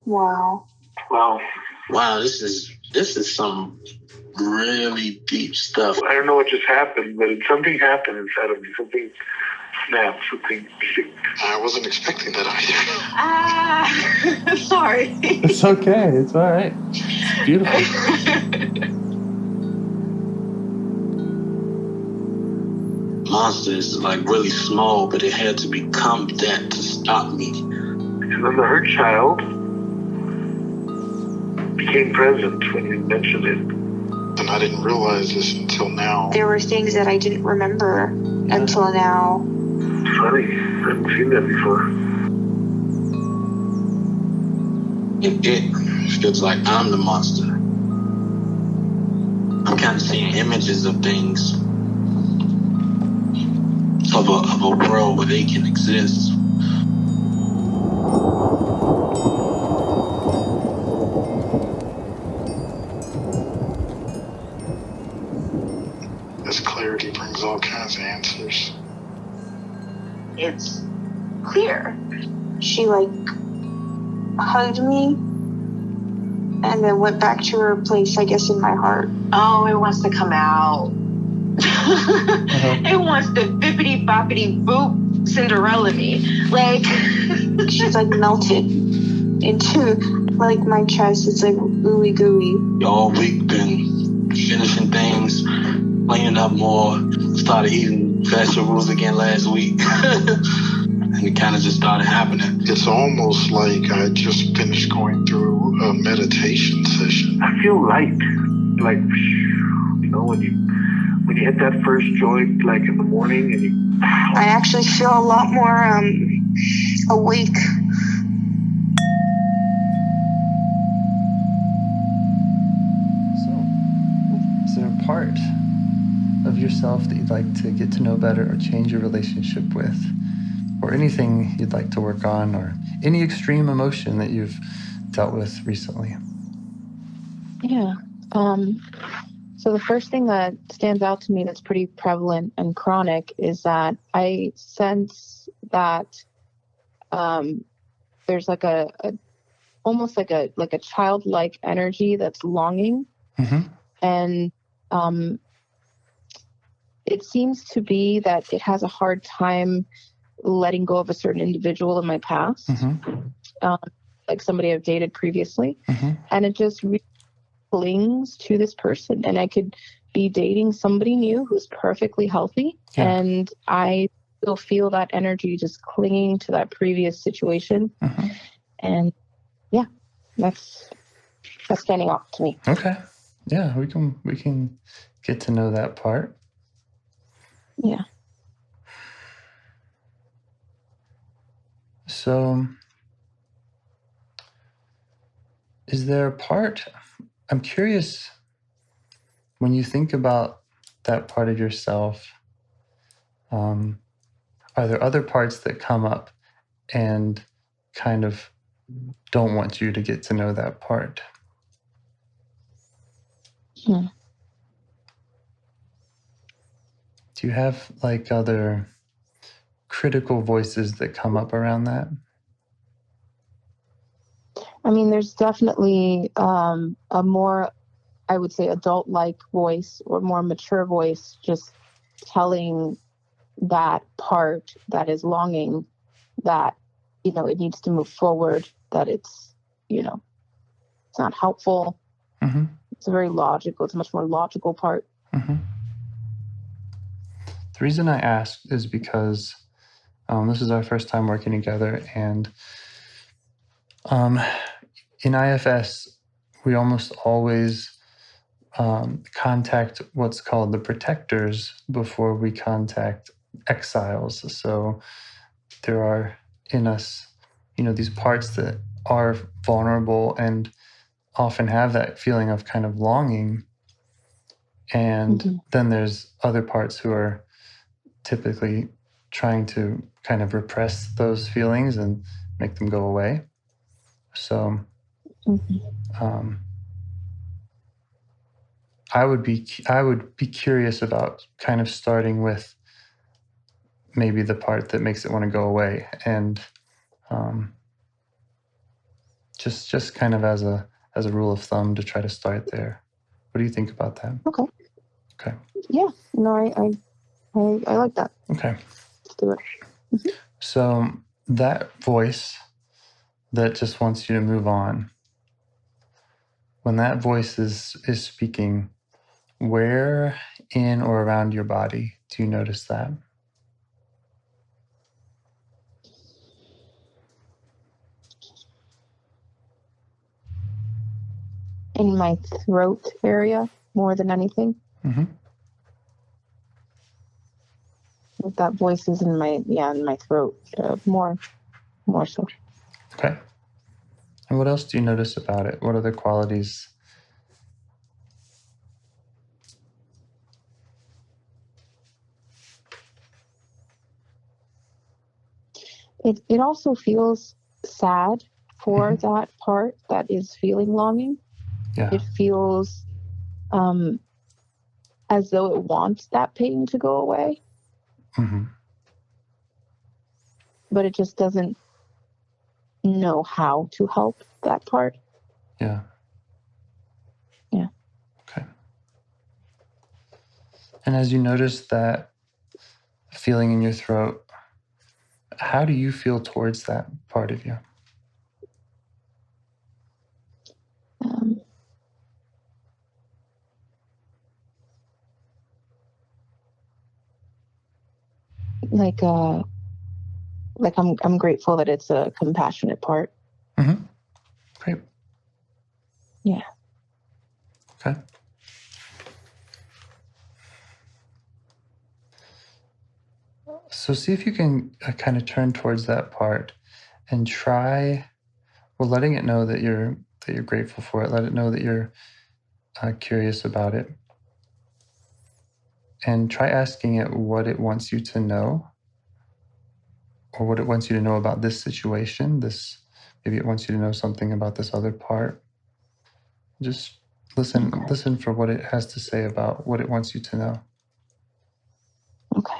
Wow. Wow, this is some really deep stuff. I don't know what just happened, but something happened inside of me. Something snapped, something. I wasn't expecting that either. Sorry. It's okay. It's all right. It's beautiful. Monster is like really small, but it had to become that to stop me. Because then the hurt child became present when you mentioned it. And I didn't realize this until now. There were things that I didn't remember until now. It's funny. I haven't seen that before. And it feels like I'm the monster. I'm kind of seeing images of things, of a world where they can exist. This clarity brings all kinds of answers. It's clear. She hugged me and then went back to her place, I guess, in my heart. Oh, it wants to come out. It wants to bippity boppity boop Cinderella me. She's melted into my chest. It's ooey gooey. All week been finishing things, cleaning up more, started eating vegetables again last week. And it kind of just started happening. It's almost like I just finished going through a meditation session. I feel light. When you hit that first joint, in the morning, and I actually feel a lot more awake. So, is there a part of yourself that you'd like to get to know better or change your relationship with? Or anything you'd like to work on, or any extreme emotion that you've dealt with recently? Yeah. So the first thing that stands out to me that's pretty prevalent and chronic is that I sense that there's almost like a childlike energy that's longing. Mm-hmm. And it seems to be that it has a hard time letting go of a certain individual in my past, like somebody I've dated previously. Mm-hmm. And it just really clings to this person. And I could be dating somebody new who's perfectly healthy. Yeah. And I still feel that energy just clinging to that previous situation. Mm-hmm. And yeah, that's standing out to me. Okay. Yeah, we can get to know that part. Yeah. So, is there a part, I'm curious, when you think about that part of yourself, are there other parts that come up and kind of don't want you to get to know that part? Hmm. Do you have other critical voices that come up around that? I mean, there's definitely a more, I would say, adult-like voice or more mature voice just telling that part that is longing that, it needs to move forward, that it's not helpful. Mm-hmm. It's a much more logical part. Mm-hmm. The reason I asked is because this is our first time working together, and in IFS, we almost always contact what's called the protectors before we contact exiles. So there are in us, these parts that are vulnerable and often have that feeling of kind of longing. And then there's other parts who are typically trying to kind of repress those feelings and make them go away. So I would be curious about kind of starting with maybe the part that makes it want to go away, and Just kind of as a rule of thumb to try to start there. What do you think about that? Okay. Okay. Yeah. No, I like that. Okay. Let's do it. Mm-hmm. So that voice that just wants you to move on, when that voice is speaking, where in or around your body do you notice that? In my throat area more than anything. Mm-hmm. That voice is in my throat more so. Okay. And what else do you notice about it? What other qualities? It also feels sad for that part that is feeling longing. Yeah. It feels as though it wants that pain to go away. Mm-hmm. But it just doesn't know how to help that part. Yeah. Yeah. Okay. And as you notice that feeling in your throat, how do you feel towards that part of you? Like I'm grateful that it's a compassionate part. Mm-hmm. Great. Yeah. Okay. So see if you can kind of turn towards that part and try, well, letting it know that you're grateful for it. Let it know that you're curious about it. And try asking it what it wants you to know, or what it wants you to know about this situation. Maybe it wants you to know something about this other part. Just listen for what it has to say about what it wants you to know. Okay.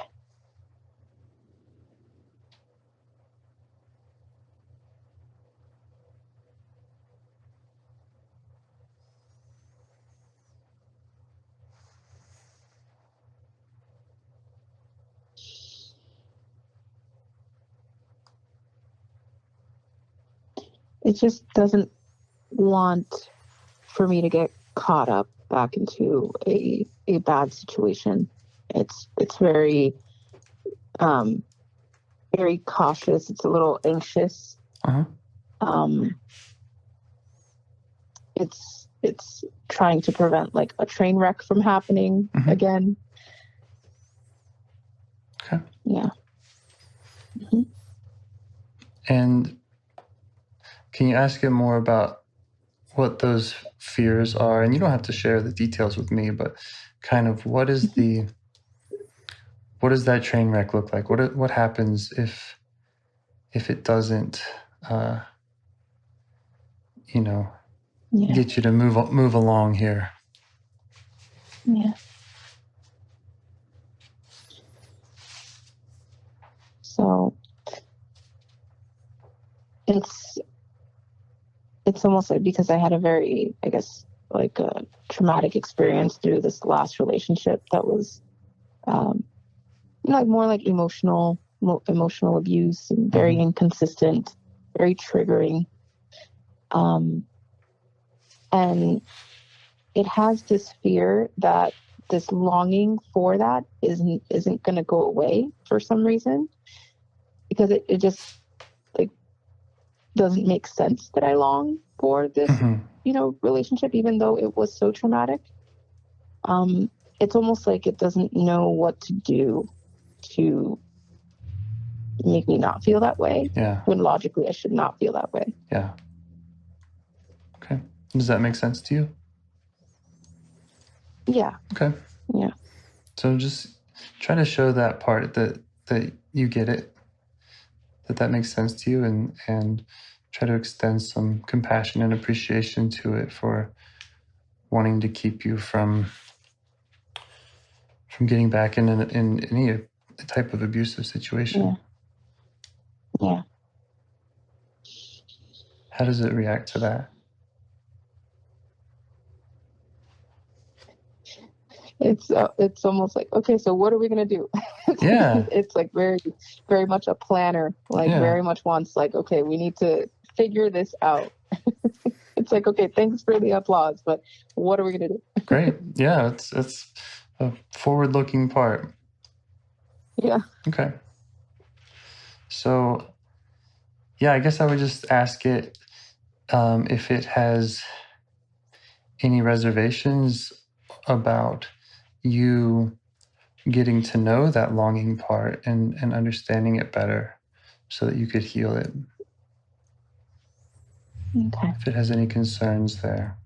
It just doesn't want for me to get caught up back into a bad situation. It's very very cautious. It's a little anxious. Uh-huh. It's trying to prevent like a train wreck from happening again. Okay. Yeah. Mm-hmm. And can you ask it more about what those fears are? And you don't have to share the details with me, but kind of what does that train wreck look like? What happens if it doesn't, get you to move along here? Yeah. So it's almost like because I had a very, I guess, like a traumatic experience through this last relationship that was, like more like emotional abuse and very inconsistent, very triggering. And it has this fear that this longing for that isn't going to go away for some reason, because it just like doesn't make sense that I long for this, relationship, even though it was so traumatic. It's almost like it doesn't know what to do to make me not feel that way. Yeah. When logically I should not feel that way. Yeah. Okay. Does that make sense to you? Yeah. Okay. Yeah. So just try to show that part that you get it, that makes sense to you, and try to extend some compassion and appreciation to it for wanting to keep you from getting back in any type of abusive situation. Yeah. How does it react to that? It's almost like, okay, so what are we gonna do? It's like very, very much a planner, like very much wants like, okay, we need to figure this out. It's like, okay, thanks for the applause, but what are we gonna do? Great. Yeah, it's a forward-looking part. Yeah. Okay. So, yeah, I guess I would just ask it if it has any reservations about you getting to know that longing part and understanding it better so that you could heal it. Okay. If it has any concerns there.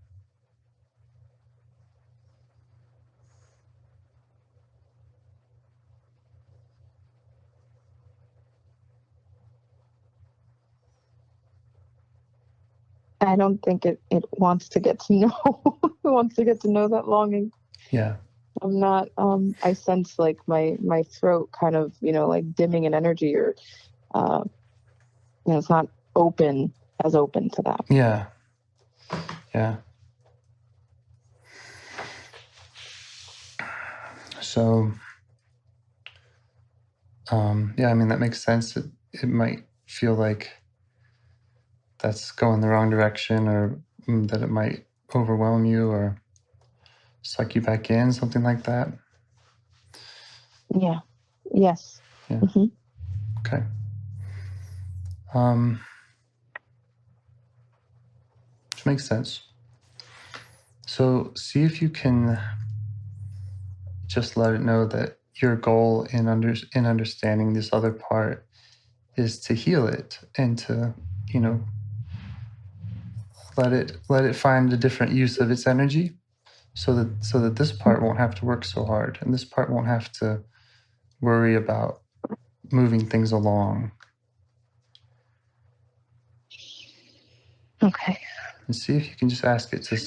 I don't think it wants to get to know it wants to get to know that longing. Yeah. I'm not I sense like my throat kind of, like dimming in energy, or it's not open to that. Yeah. Yeah. So yeah, I mean, that makes sense. It might feel like that's going the wrong direction, or that it might overwhelm you or suck you back in, something like that. Yeah. Yes. Yeah. Mm-hmm. Okay. Which makes sense. So see if you can just let it know that your goal in understanding this other part is to heal it and to, let it find a different use of its energy, so that this part won't have to work so hard, and this part won't have to worry about moving things along. Okay. And see if you can just ask it to,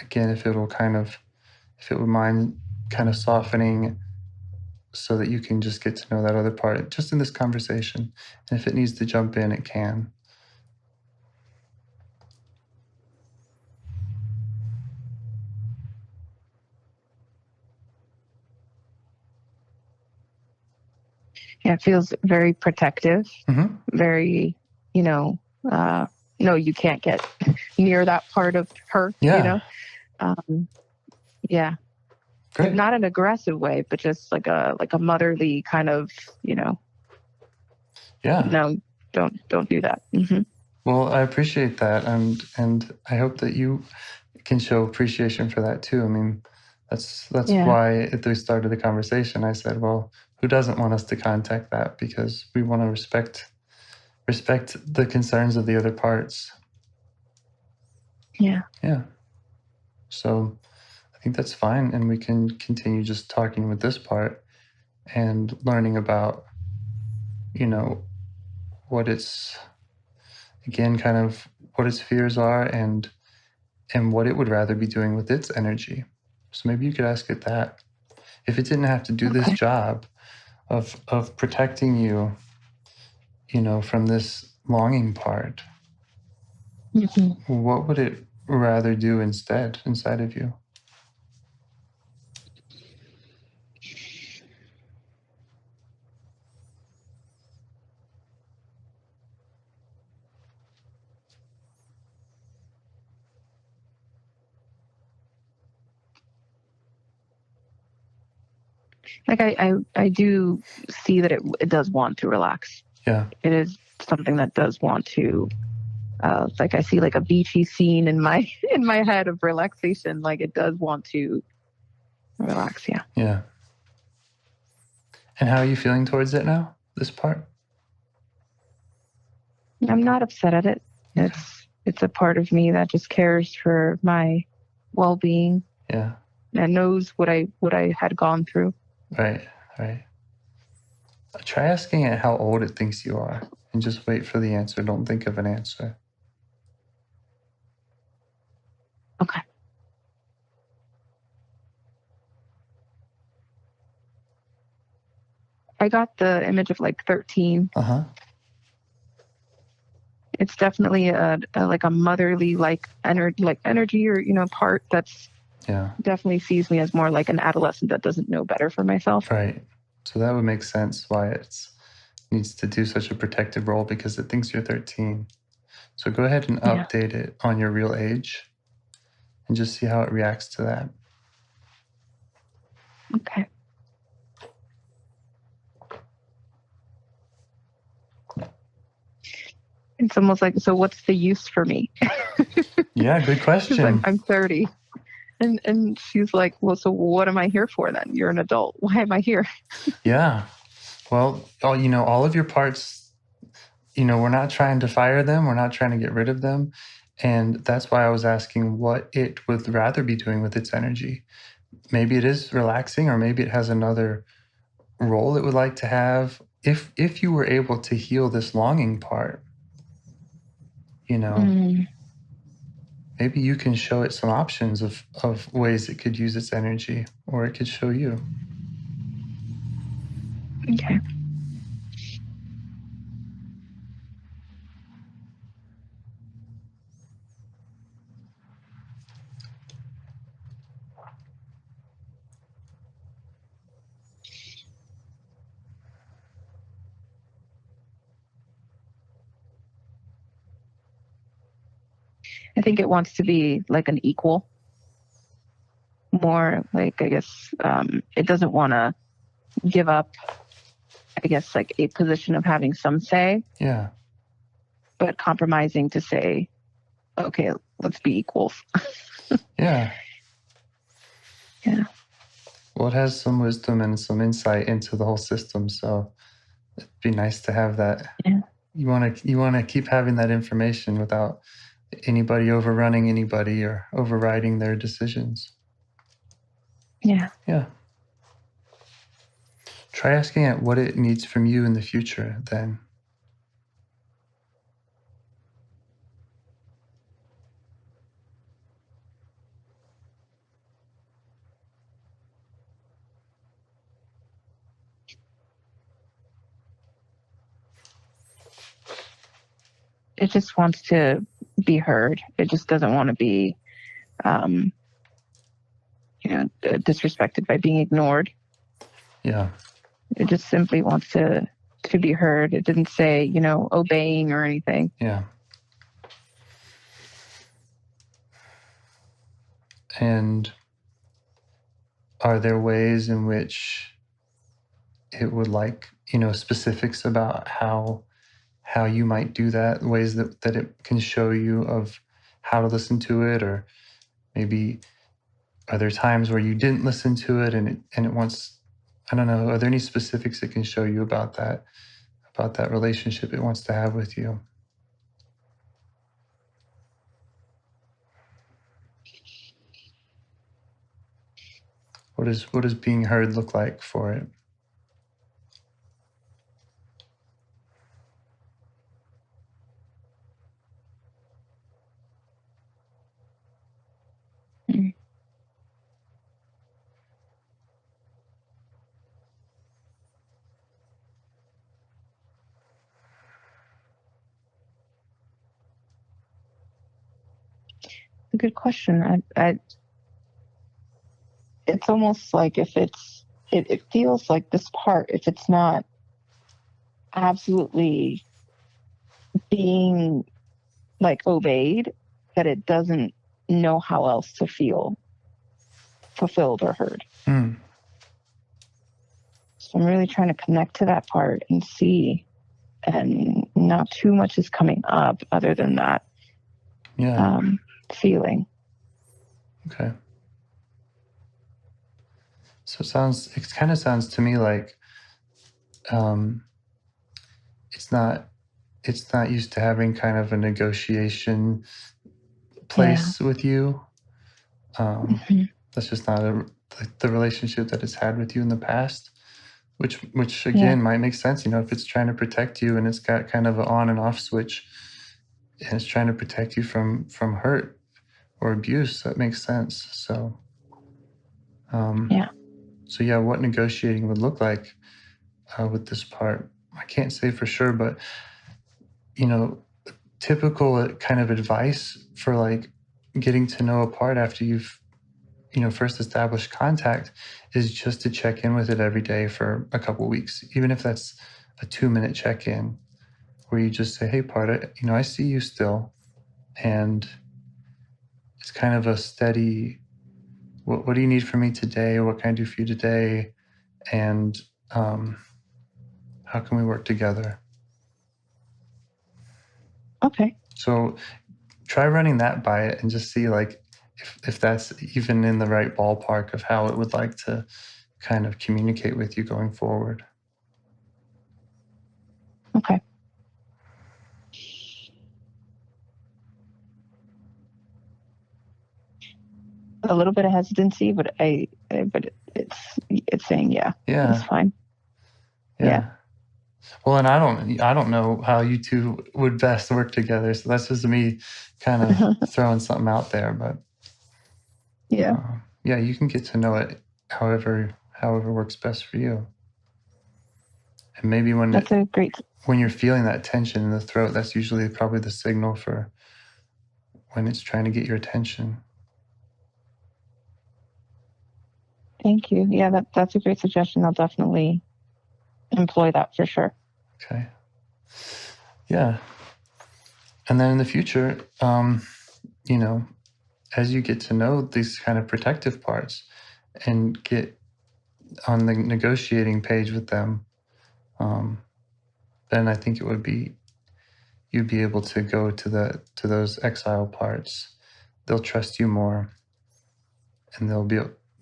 again, if it would mind kind of softening so that you can just get to know that other part just in this conversation. And if it needs to jump in, it can. Yeah, it feels very protective. Mm-hmm. Very, no, you can't get near that part of her. Yeah. Yeah. Great. Not an aggressive way, but just like a motherly kind of, Yeah. No, don't do that. Mm-hmm. Well, I appreciate that, and I hope that you can show appreciation for that too. I mean, that's why at the start of the conversation I said, well, who doesn't want us to contact that? Because we want to respect the concerns of the other parts. Yeah. Yeah. So I think that's fine, and we can continue just talking with this part and learning about, what its, again, kind of what its fears are, and what it would rather be doing with its energy. So maybe you could ask it that. If it didn't have to do this job of protecting you, from this longing part, what would it rather do instead inside of you? Like I do see that it does want to relax. Yeah. It is something that does want to, like I see like a beachy scene in my head of relaxation. Like it does want to relax. Yeah. Yeah. And how are you feeling towards it now, this part? I'm not upset at it. Okay. It's a part of me that just cares for my well-being. Yeah. And knows what I had gone through. Right. Try asking it how old it thinks you are, and just wait for the answer. Don't think of an answer. Okay. I got the image of like 13. Uh-huh. It's definitely a like a motherly energy or part that's definitely sees me as more like an adolescent that doesn't know better for myself. Right. So that would make sense why it needs to do such a protective role, because it thinks you're 13. So go ahead and update it on your real age and just see how it reacts to that. Okay. It's almost like, so what's the use for me? Yeah, good question. I'm 30. And she's like, well, so what am I here for then? You're an adult. Why am I here? Yeah. Well, all of your parts, we're not trying to fire them. We're not trying to get rid of them. And that's why I was asking what it would rather be doing with its energy. Maybe it is relaxing, or maybe it has another role it would like to have. If you were able to heal this longing part, maybe you can show it some options of ways it could use its energy, or it could show you. Okay. I think it wants to be like an equal. More like, I guess, it doesn't want to give up, I guess, like a position of having some say. Yeah. But compromising to say, okay, let's be equals. Yeah. Yeah. Well, it has some wisdom and some insight into the whole system, so it'd be nice to have that. Yeah. You want to keep having that information without anybody overrunning anybody or overriding their decisions. Yeah. Yeah. Try asking it what it needs from you in the future then. It just wants to be heard. It just doesn't want to be, disrespected by being ignored. Yeah. It just simply wants to be heard. It didn't say, obeying or anything. Yeah. And are there ways in which it would like, specifics about how you might do that, ways that it can show you of how to listen to it? Or maybe are there times where you didn't listen to it and it wants, I don't know, are there any specifics it can show you about that relationship it wants to have with you? What does being heard look like for it? A good question. It's almost like if it feels like this part, if it's not absolutely being like obeyed, that it doesn't know how else to feel fulfilled or heard. So I'm really trying to connect to that part and see, and not too much is coming up other than that feeling. Okay. So it kind of sounds to me like it's not used to having kind of a negotiation place with you. That's just not the relationship that it's had with you in the past, which again might make sense. If it's trying to protect you and it's got kind of an on and off switch, and it's trying to protect you from hurt or abuse, that makes sense. So, what negotiating would look like with this part, I can't say for sure, but typical kind of advice for like getting to know a part after you've first established contact is just to check in with it every day for a couple weeks, even if that's a 2-minute check-in where you just say, hey part, I see you still, and it's kind of a steady, what do you need from me today, what can I do for you today, and how can we work together? Okay. So try running that by it and just see like if that's even in the right ballpark of how it would like to kind of communicate with you going forward. Okay. A little bit of hesitancy, but it's saying it's fine. Yeah. Well, and I don't know how you two would best work together, so that's just me kind of throwing something out there. But you can get to know it however works best for you. And maybe when you're feeling that tension in the throat, that's usually probably the signal for when it's trying to get your attention. Thank you. Yeah, that's a great suggestion. I'll definitely employ that for sure. Okay. Yeah. And then in the future, as you get to know these kind of protective parts and get on the negotiating page with them, then I think you'd be able to go to those exile parts. They'll trust you more, and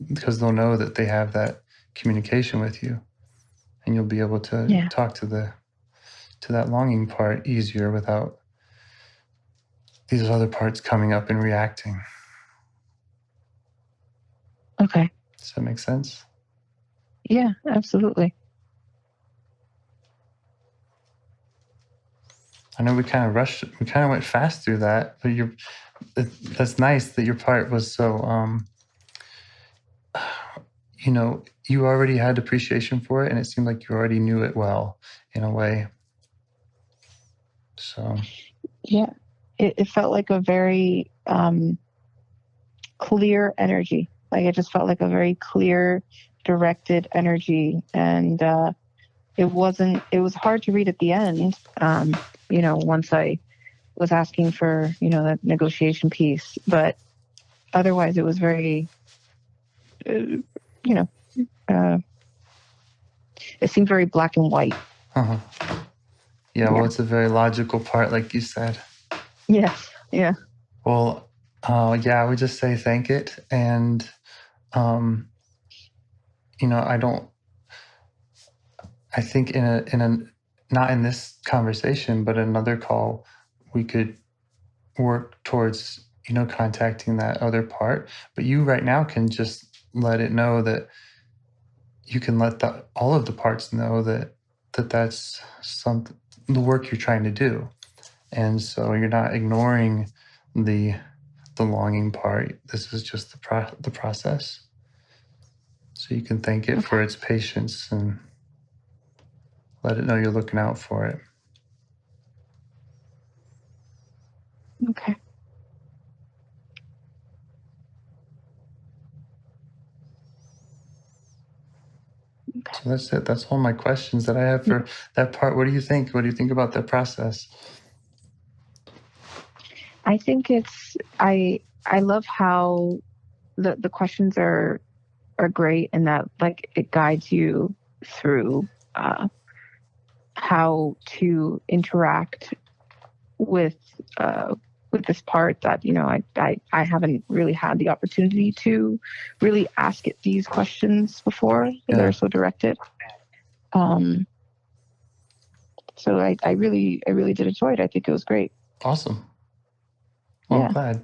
because they'll know that they have that communication with you, and you'll be able to talk to that longing part easier without these other parts coming up and reacting. Okay. Does that make sense? Yeah, absolutely. I know we kind of went fast through that, but that's nice that your part was so, you already had appreciation for it, and it seemed like you already knew it well in a way. So. Yeah, it felt like a very clear energy. Like it just felt like a very clear, directed energy, and it was hard to read at the end. Once I was asking for that negotiation piece, but otherwise it was very it seemed very black and white. Yeah, well, it's a very logical part, like you said. Yes. Yeah. Well, I would just say thank it, and I think in a not in this conversation, but another call, we could work towards contacting that other part. But you right now can just let it know that you can let all of the parts know that's the work you're trying to do, and so you're not ignoring the longing part. This is just the process. So you can thank it for its patience and let it know you're looking out for it. Okay. So that's it. That's all my questions that I have for that part. What do you think? What do you think about that process? I think I love how the questions are great, and that like it guides you through how to interact with this part that I haven't really had the opportunity to really ask it these questions before. They're so directed. So I really did enjoy it. I think it was great. Awesome. Well, I'm glad.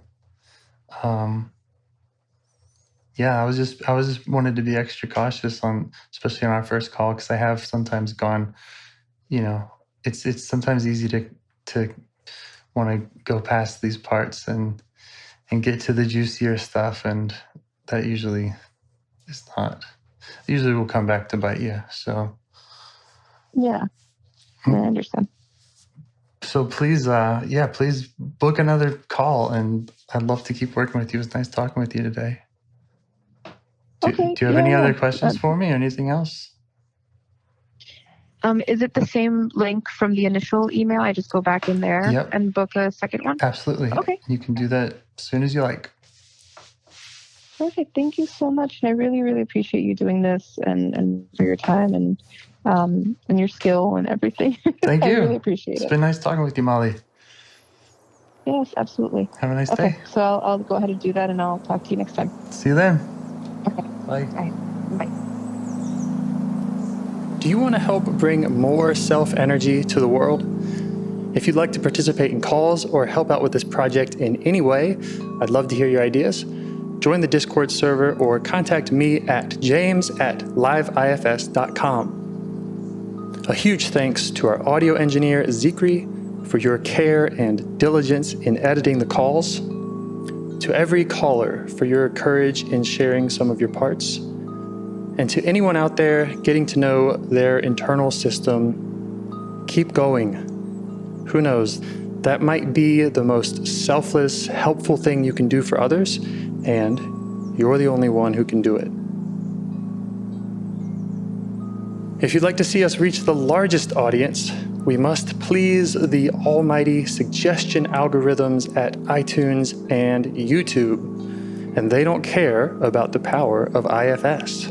I was just wanted to be extra cautious especially on our first call, because I have sometimes gone, it's sometimes easy to want to go past these parts and get to the juicier stuff, and that usually is not. Usually will come back to bite you. So. Yeah, I understand. So please, please book another call, and I'd love to keep working with you. It was nice talking with you today. Do you have any other questions for me or anything else? Is it the same link from the initial email? I just go back in there and book a second one? Absolutely. Okay. You can do that as soon as you like. Perfect. Thank you so much. And I really, really appreciate you doing this and for your time and your skill and everything. Thank you. I really appreciate it. It's been nice talking with you, Molly. Yes, absolutely. Have a nice day. So I'll go ahead and do that, and I'll talk to you next time. See you then. Okay. Bye. All right. Bye. Do you want to help bring more self-energy to the world? If you'd like to participate in calls or help out with this project in any way, I'd love to hear your ideas. Join the Discord server or contact me at james@liveifs.com. A huge thanks to our audio engineer, Zikri, for your care and diligence in editing the calls. To every caller for your courage in sharing some of your parts. And to anyone out there getting to know their internal system, keep going. Who knows, that might be the most selfless, helpful thing you can do for others, and you're the only one who can do it. If you'd like to see us reach the largest audience, we must please the almighty suggestion algorithms at iTunes and YouTube, and they don't care about the power of IFS.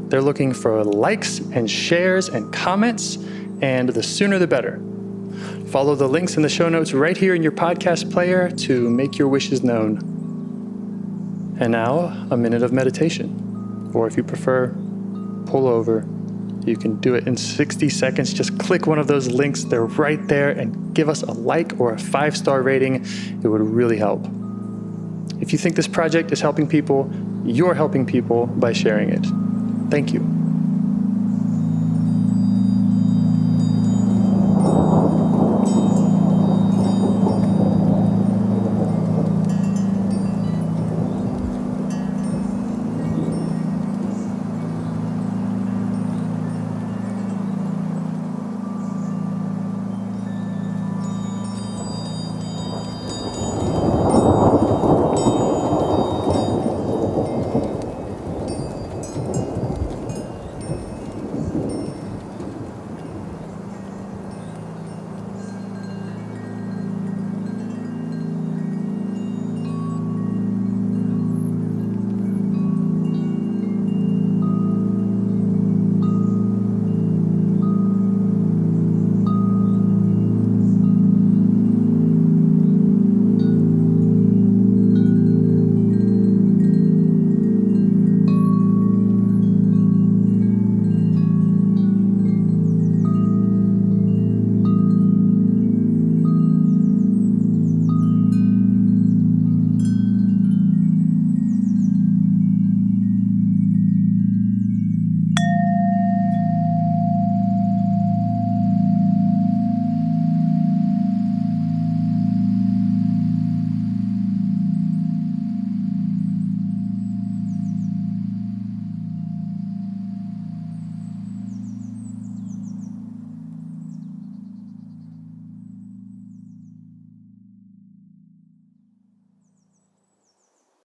They're looking for likes and shares and comments, and the sooner the better. Follow the links in the show notes right here in your podcast player to make your wishes known. And now, a minute of meditation. Or if you prefer, pull over. You can do it in 60 seconds. Just click one of those links. They're right there, and give us a like or a 5-star rating. It would really help. If you think this project is helping people, you're helping people by sharing it. Thank you.